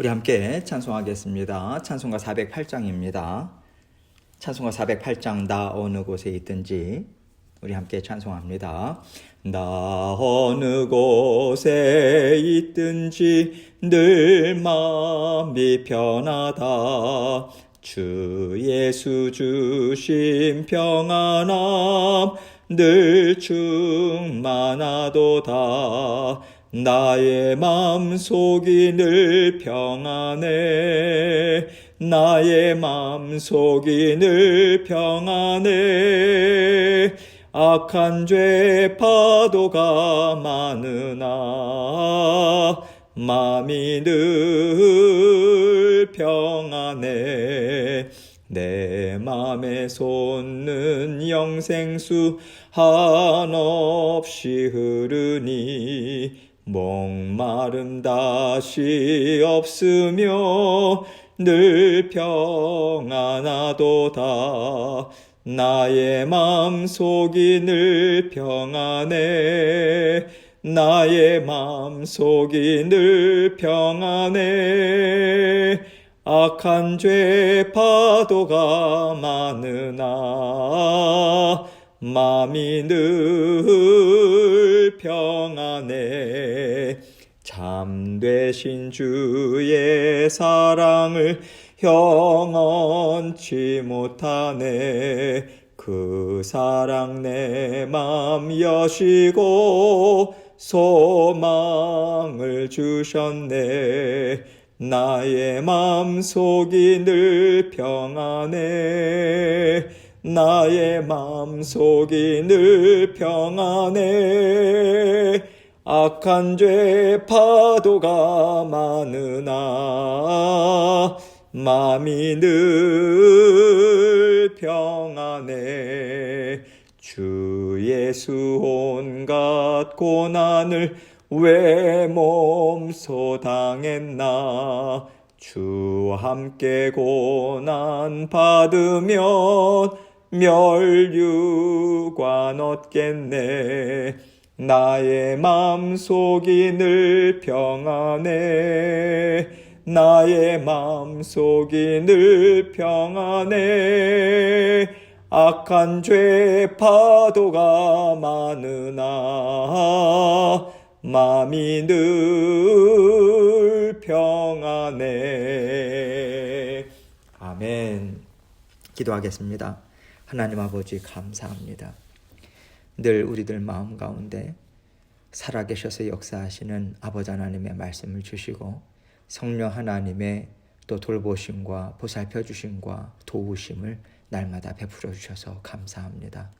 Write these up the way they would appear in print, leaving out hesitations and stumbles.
우리 함께 찬송하겠습니다. 찬송가 408장입니다. 찬송가 408장 나 어느 곳에 있든지 우리 함께 찬송합니다. 나 어느 곳에 있든지 늘 마음이 편하다. 주 예수 주심 평안함 늘 충만하도다. 나의 맘속이 늘 평안해. 나의 맘속이 늘 평안해. 악한 죄 파도가 많으나 마음이 늘 평안해. 내 맘에 솟는 영생수 한없이 흐르니 목마름 다시 없으며 늘 평안하도다. 나의 맘속이 늘 평안해. 나의 맘속이 늘 평안해. 악한 죄 파도가 많으나 마음이 늘 평안해. 참되신 주의 사랑을 형언치 못하네. 그 사랑 내 맘 여시고 소망을 주셨네. 나의 맘속이 늘 평안해. 나의 맘속이 늘 평안해. 악한 죄 파도가 많으나 마음이 늘 평안해. 주 예수 온갖 고난을 왜 몸소 당했나. 주 함께 고난 받으면 멸류관 얻겠네. 나의 맘속이 늘 평안해. 나의 맘속이 늘 평안해. 악한 죄 파도가 많으나 마음이 늘 평안해. 아멘. 기도하겠습니다. 하나님 아버지 감사합니다. 늘 우리들 마음 가운데 살아계셔서 역사하시는 아버지 하나님의 말씀을 주시고 성령 하나님의 또 돌보심과 보살펴 주심과 도우심을 날마다 베풀어 주셔서 감사합니다.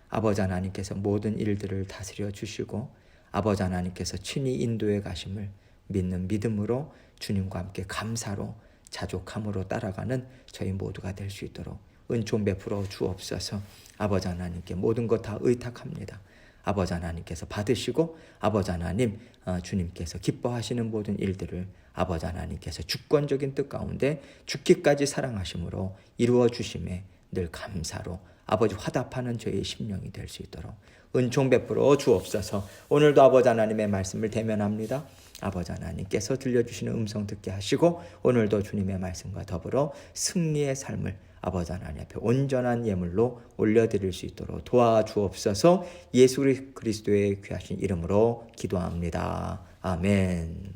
아버지 하나님께서 모든 일들을 다스려 주시고 아버지 하나님께서 친히 인도해 가심을 믿는 믿음으로 주님과 함께 감사로 자족함으로 따라가는 저희 모두가 될 수 있도록 은총 베풀어 주옵소서. 아버지 하나님께 모든 것 다 의탁합니다. 아버지 하나님께서 받으시고 아버지 하나님 주님께서 기뻐하시는 모든 일들을 아버지 하나님께서 주권적인 뜻 가운데 죽기까지 사랑하심으로 이루어 주심에 늘 감사로 아버지 화답하는 저의 심령이 될 수 있도록 은총 베풀어 주옵소서. 오늘도 아버지 하나님의 말씀을 대면합니다. 아버지 하나님께서 들려주시는 음성 듣게 하시고 오늘도 주님의 말씀과 더불어 승리의 삶을 아버지 하나님 앞에 온전한 예물로 올려드릴 수 있도록 도와주옵소서. 예수 그리스도의 귀하신 이름으로 기도합니다. 아멘.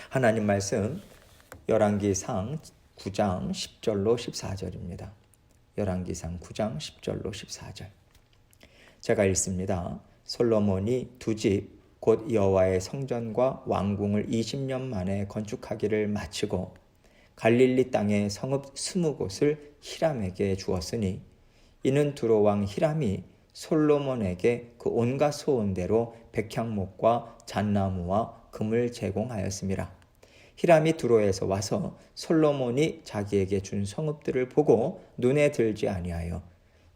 하나님 말씀 열왕기상 9장 10절로 14절입니다. 열왕기상 9장 10절로 14절. 제가 읽습니다. 솔로몬이 두 집 곧 여호와의 성전과 왕궁을 20년 만에 건축하기를 마치고 갈릴리 땅의 성읍 20곳을 히람에게 주었으니 이는 두로 왕 히람이 솔로몬에게 그 온갖 소원대로 백향목과 잣나무와 금을 제공하였음이라. 히람이 두로에서 와서 솔로몬이 자기에게 준 성읍들을 보고 눈에 들지 아니하여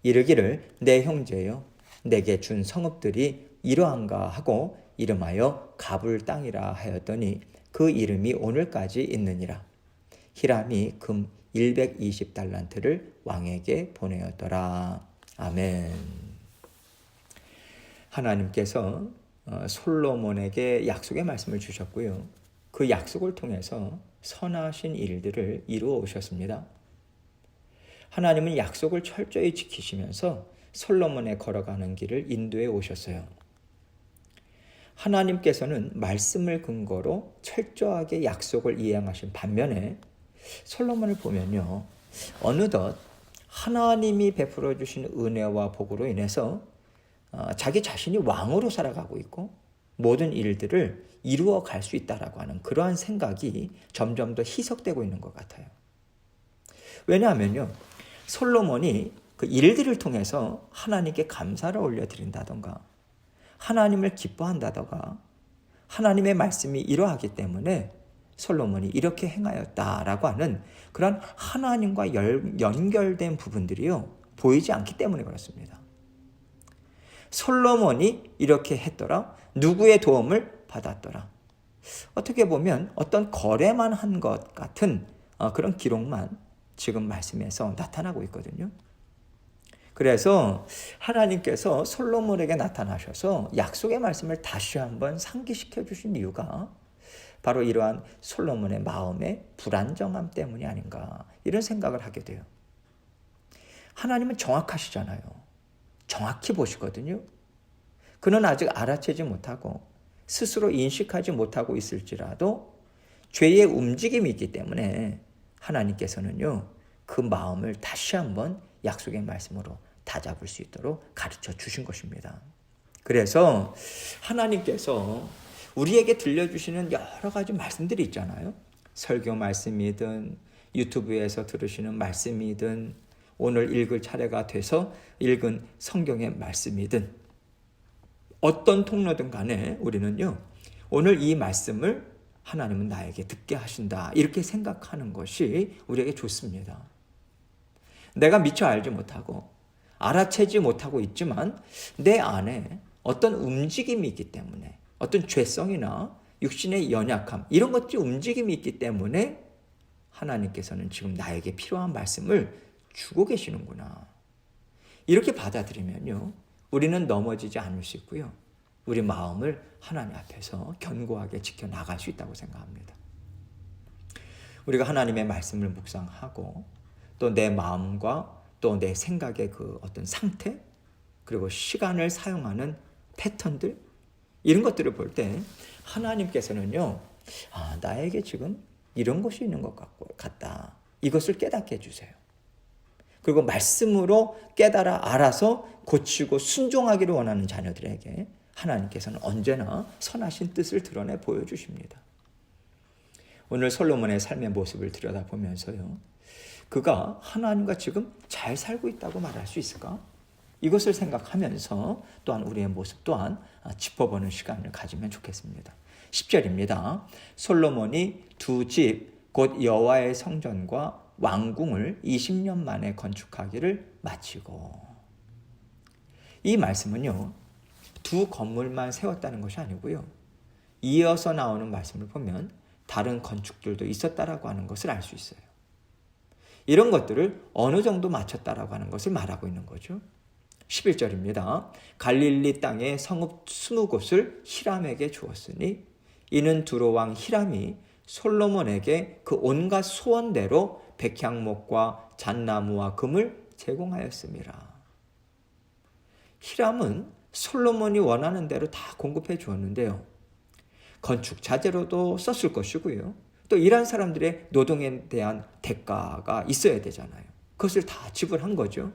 이르기를 내 형제여 내게 준 성읍들이 이러한가 하고 이름하여 가불 땅이라 하였더니 그 이름이 오늘까지 있느니라. 히람이 금 120달란트를 왕에게 보내었더라. 아멘. 하나님께서 솔로몬에게 약속의 말씀을 주셨고요. 그 약속을 통해서 선하신 일들을 이루어 오셨습니다. 하나님은 약속을 철저히 지키시면서 솔로몬의 걸어가는 길을 인도해 오셨어요. 하나님께서는 말씀을 근거로 철저하게 약속을 이행하신 반면에 솔로몬을 보면요, 어느덧 하나님이 베풀어 주신 은혜와 복으로 인해서 자기 자신이 왕으로 살아가고 있고 모든 일들을 이루어 갈 수 있다라고 하는 그러한 생각이 점점 더 희석되고 있는 것 같아요. 왜냐하면요, 솔로몬이 그 일들을 통해서 하나님께 감사를 올려드린다던가 하나님을 기뻐한다던가 하나님의 말씀이 이러하기 때문에 솔로몬이 이렇게 행하였다라고 하는 그런 하나님과 연결된 부분들이요, 보이지 않기 때문에 그렇습니다. 솔로몬이 이렇게 했더라, 누구의 도움을 받았더라. 어떻게 보면 어떤 거래만 한 것 같은 그런 기록만 지금 말씀에서 나타나고 있거든요. 그래서 하나님께서 솔로몬에게 나타나셔서 약속의 말씀을 다시 한번 상기시켜 주신 이유가 바로 이러한 솔로몬의 마음의 불안정함 때문이 아닌가, 이런 생각을 하게 돼요. 하나님은 정확하시잖아요. 정확히 보시거든요. 그는 아직 알아채지 못하고 스스로 인식하지 못하고 있을지라도 죄의 움직임이 있기 때문에 하나님께서는요, 그 마음을 다시 한번 약속의 말씀으로 다잡을 수 있도록 가르쳐 주신 것입니다. 그래서 하나님께서 우리에게 들려주시는 여러 가지 말씀들이 있잖아요. 설교 말씀이든 유튜브에서 들으시는 말씀이든 오늘 읽을 차례가 돼서 읽은 성경의 말씀이든 어떤 통로든 간에 우리는요, 오늘 이 말씀을 하나님은 나에게 듣게 하신다, 이렇게 생각하는 것이 우리에게 좋습니다. 내가 미처 알지 못하고 알아채지 못하고 있지만 내 안에 어떤 움직임이 있기 때문에, 어떤 죄성이나 육신의 연약함, 이런 것들이 움직임이 있기 때문에 하나님께서는 지금 나에게 필요한 말씀을 주고 계시는구나, 이렇게 받아들이면요, 우리는 넘어지지 않을 수 있고요, 우리 마음을 하나님 앞에서 견고하게 지켜나갈 수 있다고 생각합니다. 우리가 하나님의 말씀을 묵상하고 또 내 마음과 또 내 생각의 그 어떤 상태, 그리고 시간을 사용하는 패턴들, 이런 것들을 볼 때 하나님께서는요, 나에게 지금 이런 것이 있는 것 같다, 이것을 깨닫게 해주세요. 그리고 말씀으로 깨달아 알아서 고치고 순종하기를 원하는 자녀들에게 하나님께서는 언제나 선하신 뜻을 드러내 보여주십니다. 오늘 솔로몬의 삶의 모습을 들여다보면서요, 그가 하나님과 지금 잘 살고 있다고 말할 수 있을까? 이것을 생각하면서 또한 우리의 모습 또한 짚어보는 시간을 가지면 좋겠습니다. 10절입니다. 솔로몬이 두 집, 곧 여호와의 성전과 왕궁을 20년 만에 건축하기를 마치고. 이 말씀은요, 두 건물만 세웠다는 것이 아니고요, 이어서 나오는 말씀을 보면 다른 건축들도 있었다라고 하는 것을 알 수 있어요. 이런 것들을 어느 정도 마쳤다라고 하는 것을 말하고 있는 거죠. 11절입니다. 갈릴리 땅에 성읍 20곳을 히람에게 주었으니 이는 두로왕 히람이 솔로몬에게 그 온갖 소원대로 백향목과 잣나무와 금을 제공하였습니다. 히람은 솔로몬이 원하는 대로 다 공급해 주었는데요, 건축 자재로도 썼을 것이고요, 또 일한 사람들의 노동에 대한 대가가 있어야 되잖아요. 그것을 다 지불한 거죠.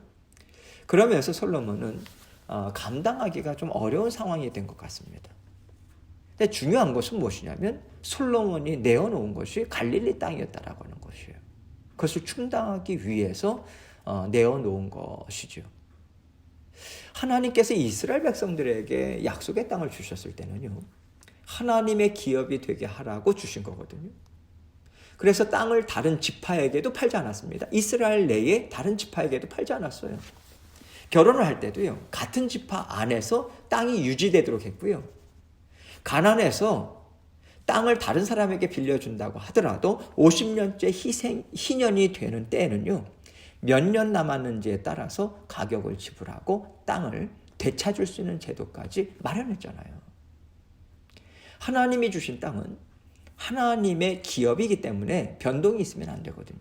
그러면서 솔로몬은 감당하기가 좀 어려운 상황이 된 것 같습니다. 근데 중요한 것은 무엇이냐면 솔로몬이 내어놓은 것이 갈릴리 땅이었다라고 하는 것이에요. 그것을 충당하기 위해서 내어놓은 것이죠. 하나님께서 이스라엘 백성들에게 약속의 땅을 주셨을 때는요, 하나님의 기업이 되게 하라고 주신 거거든요. 그래서 땅을 다른 지파에게도 팔지 않았습니다. 이스라엘 내에 다른 지파에게도 팔지 않았어요. 결혼을 할 때도요, 같은 지파 안에서 땅이 유지되도록 했고요, 가나안에서 땅을 다른 사람에게 빌려준다고 하더라도 50년째 희년이 되는 때에는요, 몇 년 남았는지에 따라서 가격을 지불하고 땅을 되찾을 수 있는 제도까지 마련했잖아요. 하나님이 주신 땅은 하나님의 기업이기 때문에 변동이 있으면 안 되거든요.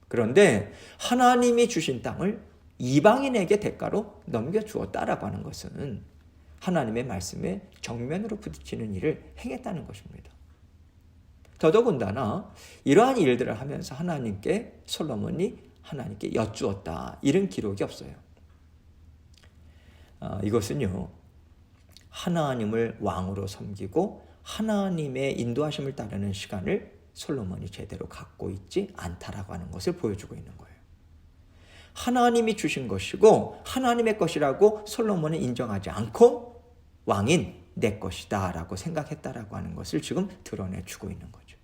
그런데 하나님이 주신 땅을 이방인에게 대가로 넘겨주었다라고 하는 것은 하나님의 말씀에 정면으로 부딪히는 일을 행했다는 것입니다. 더더군다나 이러한 일들을 하면서 솔로몬이 하나님께 여쭈었다, 이런 기록이 없어요. 이것은요, 하나님을 왕으로 섬기고 하나님의 인도하심을 따르는 시간을 솔로몬이 제대로 갖고 있지 않다라고 하는 것을 보여주고 있는 거예요. 하나님이 주신 것이고 하나님의 것이라고 솔로몬은 인정하지 않고 왕인 내 것이다 라고 생각했다라고 하는 것을 지금 드러내주고 있는 거죠.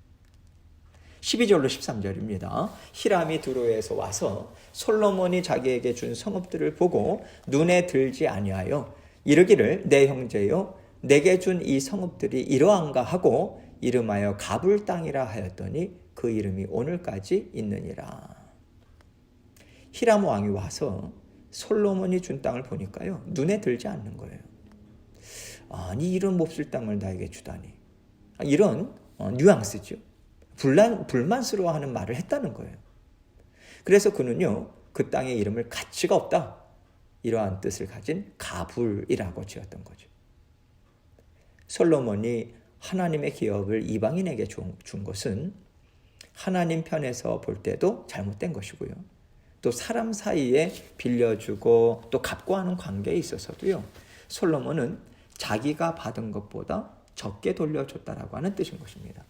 12절로 13절입니다. 히람이 두로에서 와서 솔로몬이 자기에게 준 성읍들을 보고 눈에 들지 아니하여 이르기를 내 형제여 내게 준 이 성읍들이 이러한가 하고 이름하여 가불 땅이라 하였더니 그 이름이 오늘까지 있느니라. 히람 왕이 와서 솔로몬이 준 땅을 보니까요, 눈에 들지 않는 거예요. 아니 이런 몹쓸 땅을 나에게 주다니. 이런 뉘앙스죠. 불만스러워하는 말을 했다는 거예요. 그래서 그는요, 그 땅의 이름을 가치가 없다, 이러한 뜻을 가진 가불이라고 지었던 거죠. 솔로몬이 하나님의 기업을 이방인에게 준 것은 하나님 편에서 볼 때도 잘못된 것이고요. 또 사람 사이에 빌려주고 또 갚고 하는 관계에 있어서도요, 솔로몬은 자기가 받은 것보다 적게 돌려줬다라고 하는 뜻인 것입니다.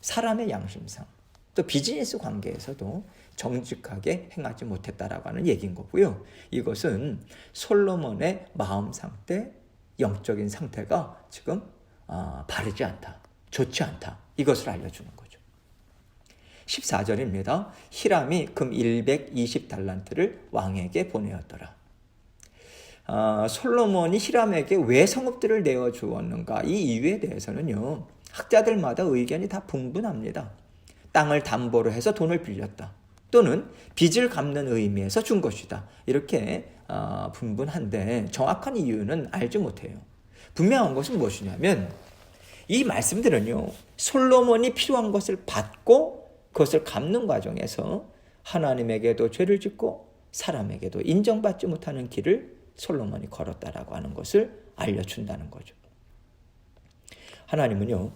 사람의 양심상 또 비즈니스 관계에서도 정직하게 행하지 못했다라고 하는 얘기인 거고요. 이것은 솔로몬의 마음 상태, 영적인 상태가 지금 바르지 않다, 좋지 않다, 이것을 알려주는 거죠. 14절입니다. 히람이 금 120달란트를 왕에게 보내었더라. 솔로몬이 히람에게 왜 성읍들을 내어주었는가, 이 이유에 대해서는요, 학자들마다 의견이 다 분분합니다. 땅을 담보로 해서 돈을 빌렸다, 또는 빚을 갚는 의미에서 준 것이다, 이렇게 분분한데 정확한 이유는 알지 못해요. 분명한 것은 무엇이냐면 이 말씀들은요, 솔로몬이 필요한 것을 받고 그것을 갚는 과정에서 하나님에게도 죄를 짓고 사람에게도 인정받지 못하는 길을 솔로몬이 걸었다라고 하는 것을 알려준다는 거죠. 하나님은요,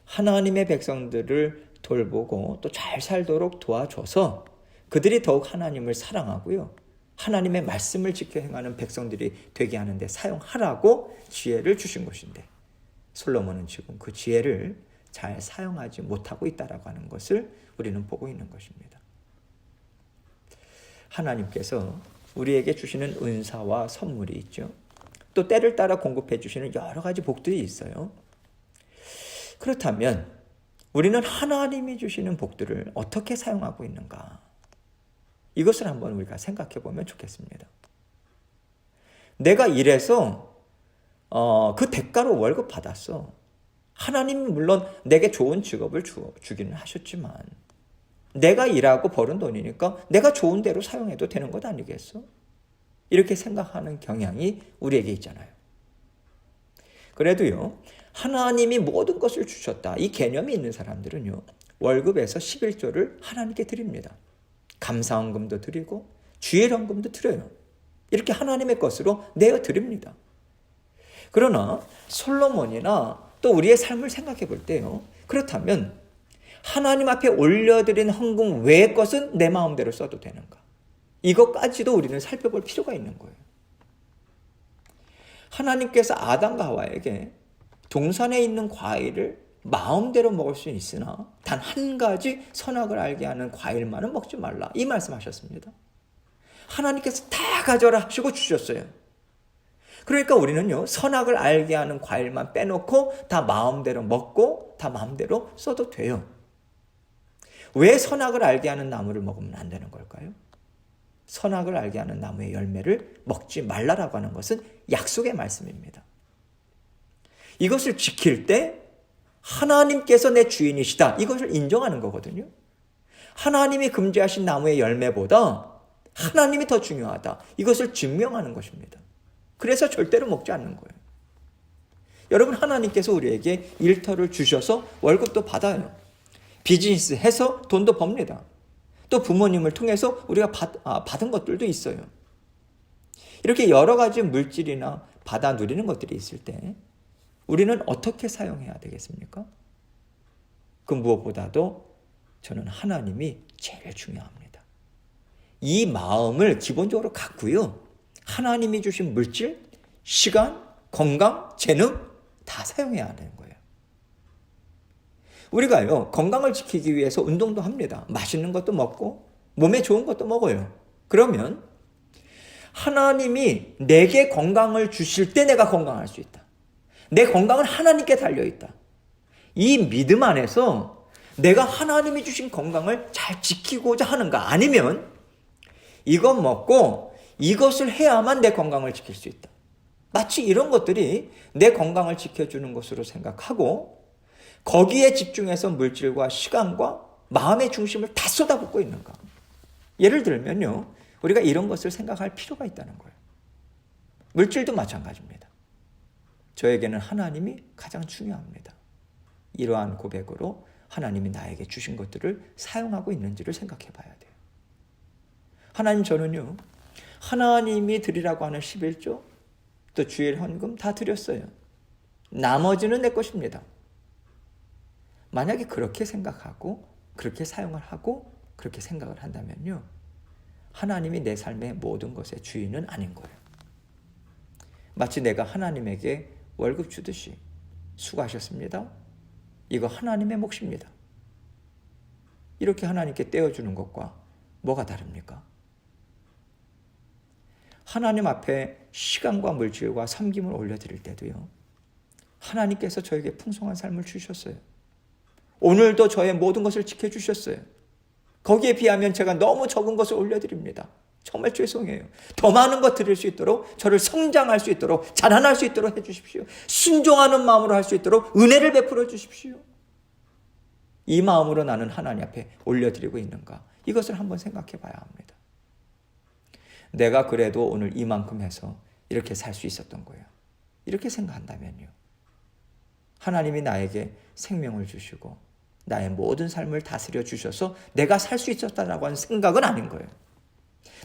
하나님의 백성들을 돌보고 또 잘 살도록 도와줘서 그들이 더욱 하나님을 사랑하고요, 하나님의 말씀을 지켜 행하는 백성들이 되게 하는데 사용하라고 지혜를 주신 것인데, 솔로몬은 지금 그 지혜를 잘 사용하지 못하고 있다라고 하는 것을 우리는 보고 있는 것입니다. 하나님께서 우리에게 주시는 은사와 선물이 있죠. 또 때를 따라 공급해 주시는 여러 가지 복들이 있어요. 그렇다면 우리는 하나님이 주시는 복들을 어떻게 사용하고 있는가? 이것을 한번 우리가 생각해 보면 좋겠습니다. 내가 일해서 그 대가로 월급 받았어. 하나님은 물론 내게 좋은 직업을 주기는 하셨지만 내가 일하고 벌은 돈이니까 내가 좋은 대로 사용해도 되는 것 아니겠어? 이렇게 생각하는 경향이 우리에게 있잖아요. 그래도요, 하나님이 모든 것을 주셨다, 이 개념이 있는 사람들은요, 월급에서 11조를 하나님께 드립니다. 감사헌금도 드리고 주일헌금도 드려요. 이렇게 하나님의 것으로 내어드립니다. 그러나 솔로몬이나 또 우리의 삶을 생각해 볼 때요, 그렇다면 하나님 앞에 올려드린 헌금 외의 것은 내 마음대로 써도 되는가? 이것까지도 우리는 살펴볼 필요가 있는 거예요. 하나님께서 아담과 하와에게 동산에 있는 과일을 마음대로 먹을 수 있으나 단 한 가지 선악을 알게 하는 과일만은 먹지 말라, 이 말씀하셨습니다. 하나님께서 다 가져라 하시고 주셨어요. 그러니까 우리는요, 선악을 알게 하는 과일만 빼놓고 다 마음대로 먹고 다 마음대로 써도 돼요. 왜 선악을 알게 하는 나무를 먹으면 안 되는 걸까요? 선악을 알게 하는 나무의 열매를 먹지 말라라고 하는 것은 약속의 말씀입니다. 이것을 지킬 때 하나님께서 내 주인이시다, 이것을 인정하는 거거든요. 하나님이 금지하신 나무의 열매보다 하나님이 더 중요하다, 이것을 증명하는 것입니다. 그래서 절대로 먹지 않는 거예요. 여러분, 하나님께서 우리에게 일터를 주셔서 월급도 받아요. 비즈니스 해서 돈도 법니다. 또 부모님을 통해서 우리가 받은 것들도 있어요. 이렇게 여러 가지 물질이나 받아 누리는 것들이 있을 때 우리는 어떻게 사용해야 되겠습니까? 그 무엇보다도 저는 하나님이 제일 중요합니다. 이 마음을 기본적으로 갖고요. 하나님이 주신 물질, 시간, 건강, 재능 다 사용해야 하는 거예요. 우리가요, 건강을 지키기 위해서 운동도 합니다. 맛있는 것도 먹고 몸에 좋은 것도 먹어요. 그러면 하나님이 내게 건강을 주실 때 내가 건강할 수 있다. 내 건강은 하나님께 달려있다. 이 믿음 안에서 내가 하나님이 주신 건강을 잘 지키고자 하는가? 아니면 이것 먹고 이것을 해야만 내 건강을 지킬 수 있다. 마치 이런 것들이 내 건강을 지켜주는 것으로 생각하고 거기에 집중해서 물질과 시간과 마음의 중심을 다 쏟아붓고 있는가? 예를 들면요, 우리가 이런 것을 생각할 필요가 있다는 거예요. 물질도 마찬가지입니다. 저에게는 하나님이 가장 중요합니다. 이러한 고백으로 하나님이 나에게 주신 것들을 사용하고 있는지를 생각해 봐야 돼요. 하나님, 저는요, 하나님이 드리라고 하는 11조, 또 주일 헌금 다 드렸어요. 나머지는 내 것입니다. 만약에 그렇게 생각하고 그렇게 사용을 하고 그렇게 생각을 한다면요, 하나님이 내 삶의 모든 것의 주인은 아닌 거예요. 마치 내가 하나님에게 월급 주듯이 수고하셨습니다. 이거 하나님의 몫입니다. 이렇게 하나님께 떼어주는 것과 뭐가 다릅니까? 하나님 앞에 시간과 물질과 섬김을 올려드릴 때도요, 하나님께서 저에게 풍성한 삶을 주셨어요. 오늘도 저의 모든 것을 지켜주셨어요. 거기에 비하면 제가 너무 적은 것을 올려드립니다. 정말 죄송해요. 더 많은 것 드릴 수 있도록, 저를 성장할 수 있도록, 자라날 수 있도록 해주십시오. 순종하는 마음으로 할 수 있도록 은혜를 베풀어 주십시오. 이 마음으로 나는 하나님 앞에 올려드리고 있는가? 이것을 한번 생각해 봐야 합니다. 내가 그래도 오늘 이만큼 해서 이렇게 살 수 있었던 거예요. 이렇게 생각한다면요, 하나님이 나에게 생명을 주시고 나의 모든 삶을 다스려 주셔서 내가 살 수 있었다라고 하는 생각은 아닌 거예요.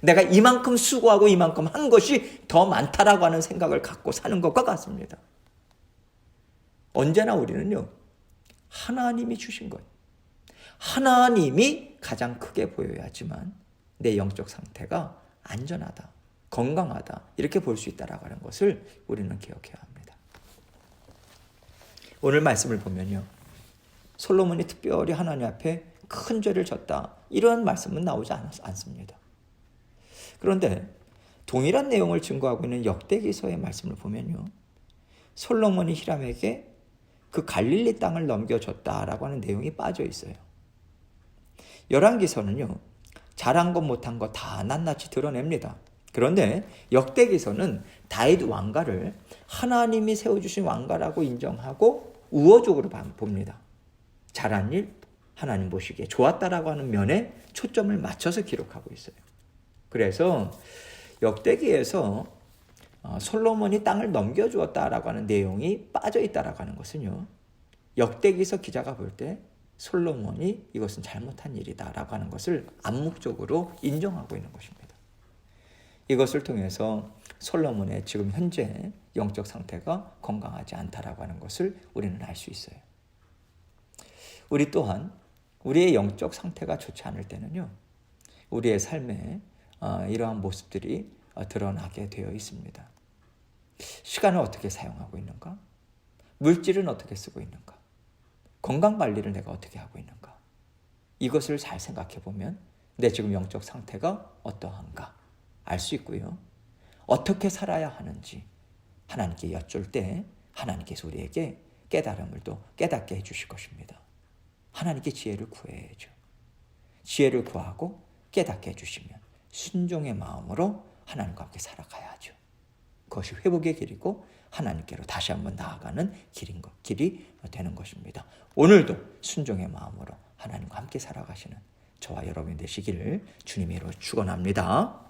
내가 이만큼 수고하고 이만큼 한 것이 더 많다라고 하는 생각을 갖고 사는 것과 같습니다. 언제나 우리는요, 하나님이 주신 것, 하나님이 가장 크게 보여야지만 내 영적 상태가 안전하다, 건강하다, 이렇게 볼 수 있다라고 하는 것을 우리는 기억해야 합니다. 오늘 말씀을 보면요, 솔로몬이 특별히 하나님 앞에 큰 죄를 졌다, 이런 말씀은 나오지 않습니다. 그런데 동일한 내용을 증거하고 있는 역대기서의 말씀을 보면요, 솔로몬이 히람에게 그 갈릴리 땅을 넘겨줬다라고 하는 내용이 빠져 있어요. 열왕기서는요, 잘한 것 못한 것 다 낱낱이 드러냅니다. 그런데 역대기서는 다윗 왕가를 하나님이 세워주신 왕가라고 인정하고 우호적으로 봅니다. 잘한 일, 하나님 보시기에 좋았다라고 하는 면에 초점을 맞춰서 기록하고 있어요. 그래서 역대기에서 솔로몬이 땅을 넘겨주었다라고 하는 내용이 빠져 있다라고 하는 것은요, 역대기서 기자가 볼 때 솔로몬이 이것은 잘못한 일이다라고 하는 것을 암묵적으로 인정하고 있는 것입니다. 이것을 통해서 솔로몬의 지금 현재 영적 상태가 건강하지 않다라고 하는 것을 우리는 알 수 있어요. 우리 또한 우리의 영적 상태가 좋지 않을 때는요, 우리의 삶에 이러한 모습들이 드러나게 되어 있습니다. 시간을 어떻게 사용하고 있는가? 물질은 어떻게 쓰고 있는가? 건강관리를 내가 어떻게 하고 있는가? 이것을 잘 생각해 보면 내 지금 영적 상태가 어떠한가 알 수 있고요. 어떻게 살아야 하는지 하나님께 여쭐 때 하나님께서 우리에게 깨달음을 또 깨닫게 해주실 것입니다. 하나님께 지혜를 구해야죠. 지혜를 구하고 깨닫게 해주시면 순종의 마음으로 하나님과 함께 살아가야죠. 그것이 회복의 길이고 하나님께로 다시 한번 나아가는 길이 되는 것입니다. 오늘도 순종의 마음으로 하나님과 함께 살아가시는 저와 여러분이 되시기를 주님의 이름으로 축원합니다.